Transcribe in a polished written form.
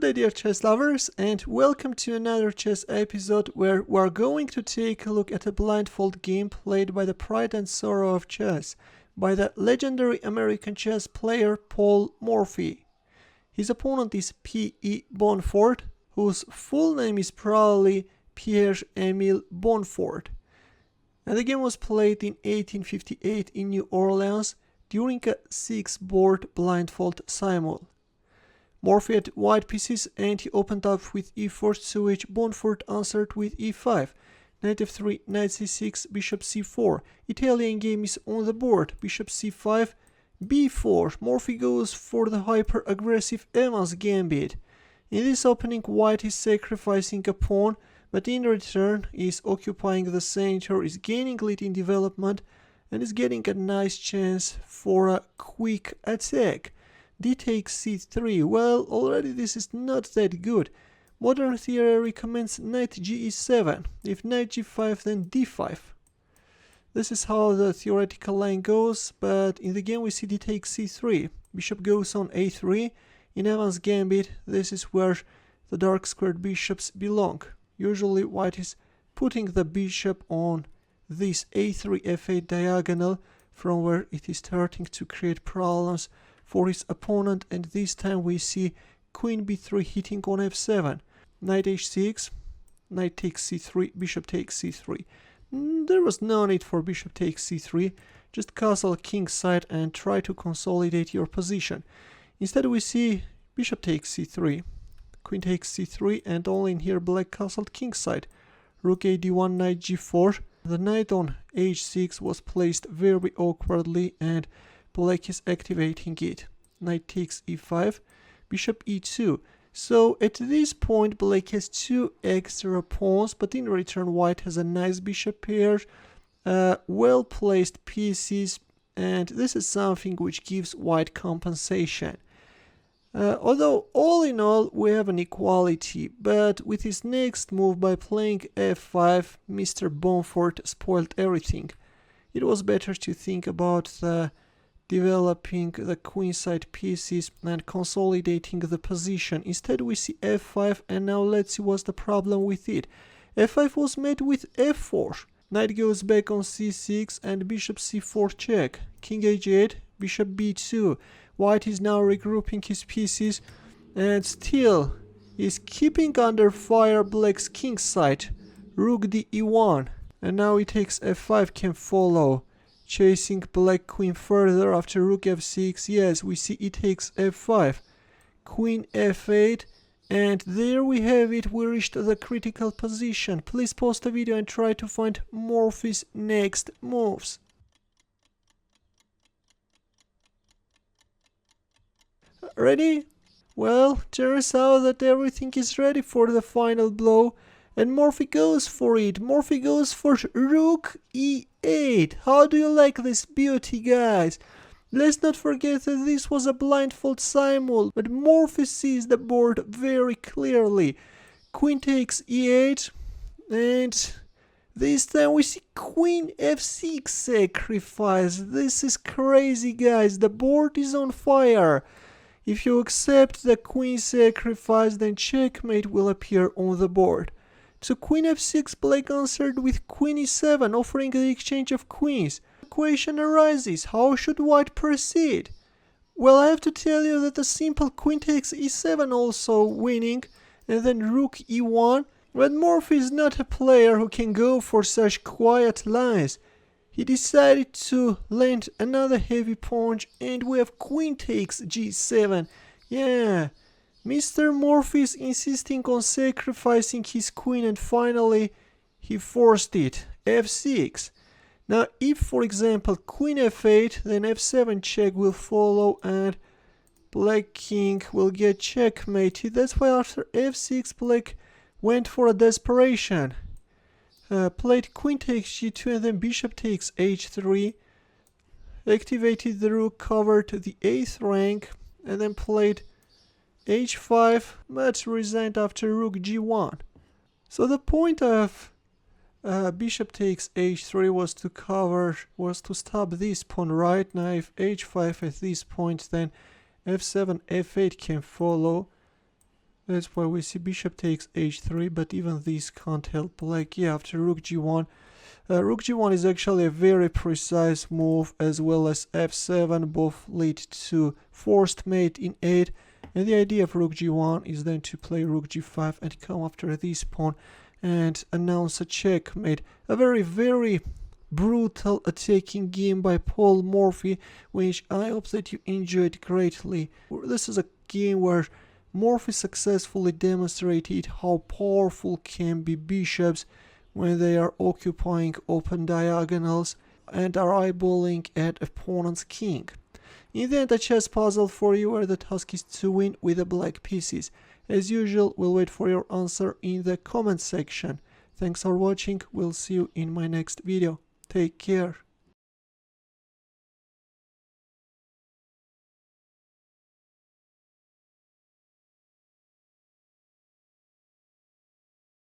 day, dear chess lovers, and welcome to another chess episode where we're going to take a look at a blindfold game played by the pride and sorrow of chess, by the legendary American chess player Paul Morphy. His opponent is P.E. Bonford, whose full name is probably Pierre-Emile Bonford. And the game was played in 1858 in New Orleans during a 6-board blindfold simul. Morphy had white pieces and he opened up with e4, to which Bonford answered with e5. Nf3 Nc6, bishop c4. Italian game is on the board. Bishop c5, b4. Morphy goes for the hyper-aggressive Evans Gambit. In this opening, white is sacrificing a pawn, but in return is occupying the center, is gaining lead in development, and is getting a nice chance for a quick attack. D takes c3. Well, already this is not that good. Modern theory recommends knight ge7. If knight g5, then d5. This is how the theoretical line goes, but in the game we see d takes c3. Bishop goes on a3. In Evans Gambit, this is where the dark squared bishops belong. Usually white is putting the bishop on this a3 f8 diagonal, from where it is starting to create problems for his opponent, and this time we see queen b3 hitting on f7. Knight h6, knight takes c3, bishop takes c3. There was no need for bishop takes c3, just castle kingside and try to consolidate your position. Instead we see bishop takes c3, queen takes c3, and only in here black castled kingside. Rook ad1, knight g4. The knight on h6 was placed very awkwardly and black is activating it. Knight takes e5, bishop e2. So at this point black has two extra pawns, but in return white has a nice bishop pair, well placed pieces, and this is something which gives white compensation. Although all in all we have an equality, but with his next move by playing f5, Mr. Bonford spoiled everything. It was better to think about developing the queenside pieces and consolidating the position. Instead we see f5, and now let's see what's the problem with it. f5 was met with f4. Knight goes back on c6 and bishop c4 check. King h8, bishop b2. White is now regrouping his pieces and still is keeping under fire black's kingside. Rook d1, and now he takes f5 can follow, chasing black queen further after rook f6. Yes, we see it takes f5, queen f8, and there we have it. We reached the critical position. Please pause the video and try to find Morphy's next moves. Ready? Well, turns out that everything is ready for the final blow, and Morphy goes for it. Morphy goes for rook e8. How do you like this beauty, guys? Let's not forget that this was a blindfold simul, but Morphy sees the board very clearly. Queen takes e8, and this time we see queen f6 sacrifice. This is crazy, guys. The board is on fire. If you accept the queen sacrifice, then checkmate will appear on the board. So queen f6, black answered with queen e7, offering the exchange of queens. The question arises, how should white proceed? Well, I have to tell you that the simple queen takes e7 also winning, and then rook e1. But Morphy is not a player who can go for such quiet lines. He decided to land another heavy punch, and we have queen takes g7. Yeah, Mr. Morphy is insisting on sacrificing his queen, and finally he forced it. f6. Now if, for example, queen f8, then f7 check will follow and black king will get checkmated. That's why after f6 black went for a desperation. Played queen takes g2 and then bishop takes h3, activated the rook, covered the 8th rank, and then played h5, but resigned after rook g1. So the point of bishop takes h3 was to stop this pawn, right? Now if h5 at this point, then f7, f8 can follow. That's why we see bishop takes h3, but even this can't help black. Yeah, after rook g1. Rook g1 is actually a very precise move, as well as f7, both lead to forced mate in 8. And the idea of rook g1 is then to play rook g5 and come after this pawn and announce a checkmate. A very, very brutal attacking game by Paul Morphy, which I hope that you enjoyed greatly. This is a game where Morphy successfully demonstrated how powerful can be bishops when they are occupying open diagonals and are eyeballing at opponent's king. In the end, a chess puzzle for you where the task is to win with the black pieces. As usual, we'll wait for your answer in the comment section. Thanks for watching, we'll see you in my next video. Take care.